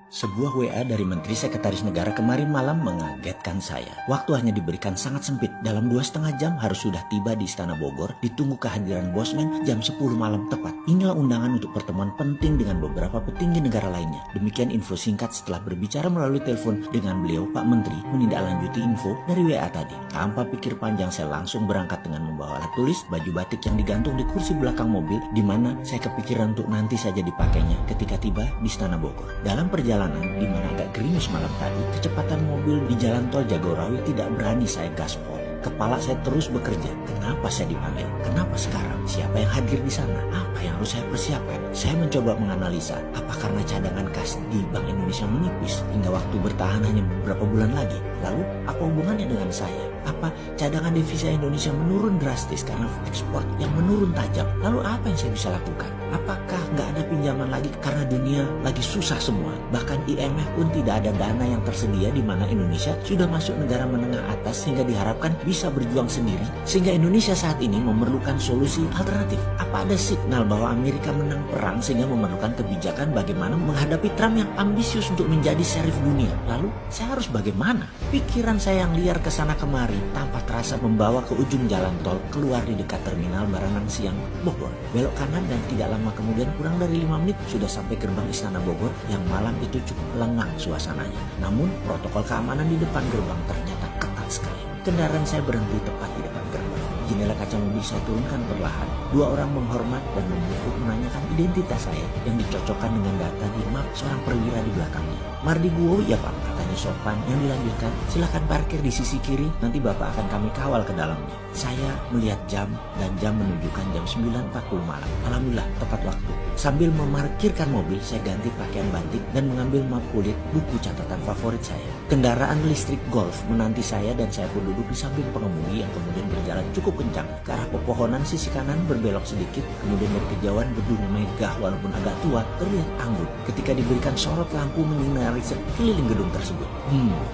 Sebuah WA dari Menteri Sekretaris Negara kemarin malam mengagetkan saya. Waktu hanya diberikan sangat sempit. Dalam 2,5 jam harus sudah tiba di Istana Bogor. Ditunggu kehadiran Bosman jam 10 malam tepat. Inilah undangan untuk pertemuan penting dengan beberapa petinggi negara lainnya. Demikian info singkat setelah berbicara melalui telepon dengan beliau, Pak Menteri menindaklanjuti info dari WA tadi. Tanpa pikir panjang saya langsung berangkat dengan membawa alat tulis, baju batik yang digantung di kursi belakang mobil, di mana saya kepikiran untuk nanti saja dipakainya ketika tiba di Istana Bogor. Dalam perjalanan di mana agak gerimis malam tadi, kecepatan mobil di jalan tol Jagorawi tidak berani saya gaspol. Kepala saya terus bekerja. Kenapa saya dipanggil? Kenapa sekarang? Siapa yang hadir di sana? Apa yang harus saya persiapkan? Saya mencoba menganalisa, apa karena cadangan kas di Bank Indonesia menipis hingga waktu bertahan hanya beberapa bulan lagi? Lalu, apa hubungannya dengan saya? Apa cadangan devisa Indonesia menurun drastis karena ekspor yang menurun tajam? Lalu apa yang saya bisa lakukan? Apakah nggak ada pinjaman lagi karena dunia lagi susah semua? Bahkan IMF pun tidak ada dana yang tersedia, di mana Indonesia sudah masuk negara menengah atas sehingga diharapkan bisa berjuang sendiri, sehingga Indonesia saat ini memerlukan solusi alternatif. Apa ada signal bahwa Amerika menang perang sehingga memerlukan kebijakan bagaimana menghadapi Trump yang ambisius untuk menjadi sheriff dunia? Lalu saya harus bagaimana? Pikiran saya yang liar ke sana kemari tanpa terasa membawa ke ujung jalan tol keluar di dekat terminal Baranang Siang, Bogor. Belok kanan dan tidak lama kemudian kurang dari 5 menit sudah sampai gerbang Istana Bogor yang malam itu cukup lengang suasananya. Namun protokol keamanan di depan gerbang ternyata ketat sekali. Kendaraan saya berhenti tepat di depan gerbang. Jendela kaca mobil saya turunkan perlahan. 2 orang menghormat dan membungkuk menanyakan identitas saya yang dicocokkan dengan data di map seorang perwira di belakangnya. Mardi Guowi, ya Pak, katanya sopan. Yang dilanjutkan, silakan parkir di sisi kiri, nanti Bapak akan kami kawal ke dalamnya. Saya melihat jam dan jam menunjukkan jam 9.40 malam. Alhamdulillah, tepat waktu. Sambil memarkirkan mobil, saya ganti pakaian batik dan mengambil map kulit, buku catatan favorit saya. Kendaraan listrik Golf menanti saya dan saya pun duduk di samping pengemudi yang kemudian berjalan cukup kencang ke arah pepohonan sisi kanan, berbelok sedikit, kemudian dari kejauhan gedung megah walaupun agak tua terlihat anggun ketika diberikan sorot lampu menyinari sekeliling gedung tersebut.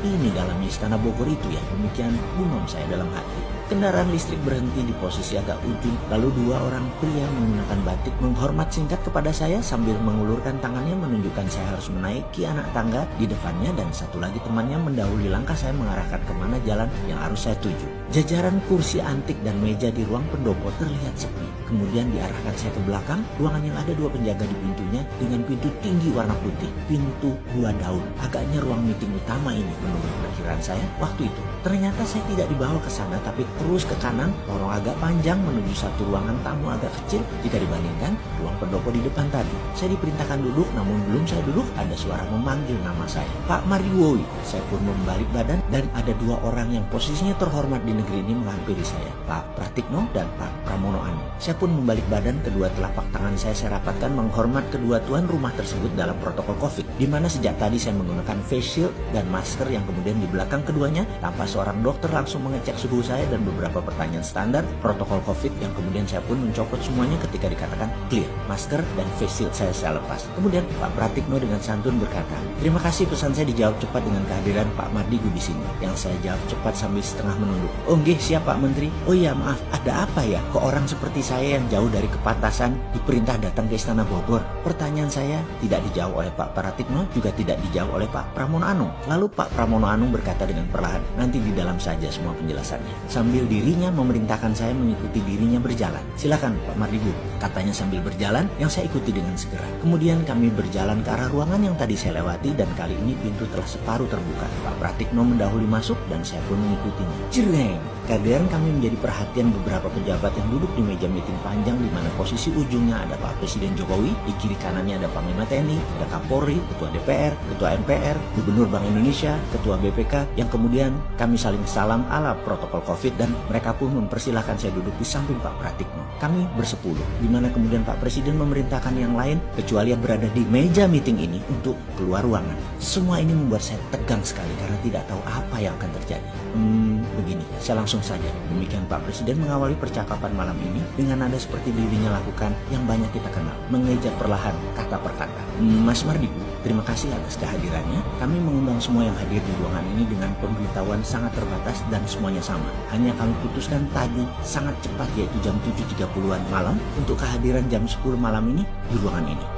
Ini dalamnya Istana Bogor itu ya, demikian gumam saya dalam hati. Kendaraan listrik berhenti di posisi agak ujung, lalu 2 orang pria menggunakan batik menghormat singkat kepada saya sambil mengulurkan tangannya menunjukkan saya harus menaiki anak tangga di depannya, dan satu lagi temannya mendahului langkah saya mengarahkan kemana jalan yang harus saya tuju. Jajaran kursi antik dan meja di ruang pendopo terlihat sepi. Kemudian diarahkan saya ke belakang, ruangan yang ada 2 penjaga di pintunya dengan pintu tinggi warna putih. Pintu 2 daun. Agaknya ruang meeting utama ini menurut perkiraan saya waktu itu. Ternyata saya tidak dibawa ke sana, tapi terus ke kanan, lorong agak panjang menuju satu ruangan tamu agak kecil jika dibandingkan ruang pendopo di depan tadi. Saya diperintahkan duduk, namun belum saya duduk ada suara memanggil nama saya. Pak Mardiwowi. Saya pun membalik badan dan ada 2 orang yang posisinya terhormat di negeri ini menghampiri saya, Pak Pratikno dan Pak Pramono Anung. Saya pun membalik badan, kedua telapak tangan saya rapatkan menghormat kedua tuan rumah tersebut dalam protokol COVID, di mana sejak tadi saya menggunakan face shield dan masker yang kemudian di belakang keduanya tanpa seorang dokter langsung mengecek suhu saya dan beberapa pertanyaan standar protokol COVID yang kemudian saya pun mencopot semuanya ketika dikatakan clear. Masker dan face shield saya lepas. Kemudian Pak Pratikno dengan santun berkata, "Terima kasih, pesan saya dijawab cepat dengan kehadiran Pak Mardigu di sini." Yang saya jawab cepat sambil setengah menunduk. "Oh nggih, siap Pak Menteri." "Oh iya, maaf, ada apa ya? Kok orang seperti saya yang jauh dari kepantasan diperintah datang ke Istana Bogor?" Pertanyaan saya tidak dijawab oleh Pak Pratikno, juga tidak dijawab oleh Pak Pramono Anung. Lalu Pak Pramono Anung berkata dengan perlahan, "Nanti di dalam saja semua penjelasannya." Sambil dirinya memerintahkan saya mengikuti dirinya berjalan. "Silakan Pak Mardigu," katanya sambil berjalan, yang saya ikuti dengan segera. Kemudian kami berjalan ke arah ruangan yang tadi saya lewati, dan kali ini pintu telah separuh terbuka. Pak Pratikno mendahului masuk dan saya pun mengikutinya. Jreng! Kehadiran kami menjadi perhatian beberapa pejabat yang duduk di meja meeting panjang, di mana posisi ujungnya ada Pak Presiden Jokowi, di kiri kanannya ada Panglima TNI, ada Kapolri, Ketua DPR, Ketua MPR, Gubernur Bank Indonesia, Ketua BPK, yang kemudian kami saling salam ala protokol COVID, dan mereka pun mempersilahkan saya duduk di samping Pak Pratikno. Kami bersepuluh, di mana kemudian Pak Presiden memerintahkan yang lain kecuali yang berada di meja meeting ini untuk keluar ruangan. Semua ini membuat saya tegang sekali karena tidak tahu apa yang akan terjadi. Begini, saya langsung saja. Demikian Pak Presiden mengawali percakapan malam ini dengan nada seperti dirinya lakukan yang banyak kita kenal, mengeja perlahan kata per kata. "Mas Mardigu, terima kasih atas kehadirannya. Kami mengundang semua yang hadir di ruangan ini dengan pemberitahuan sangat terbatas dan semuanya sama. Hanya kami putuskan tadi sangat cepat, yaitu jam 7.30-an malam, untuk kehadiran jam 10 malam ini di ruangan ini.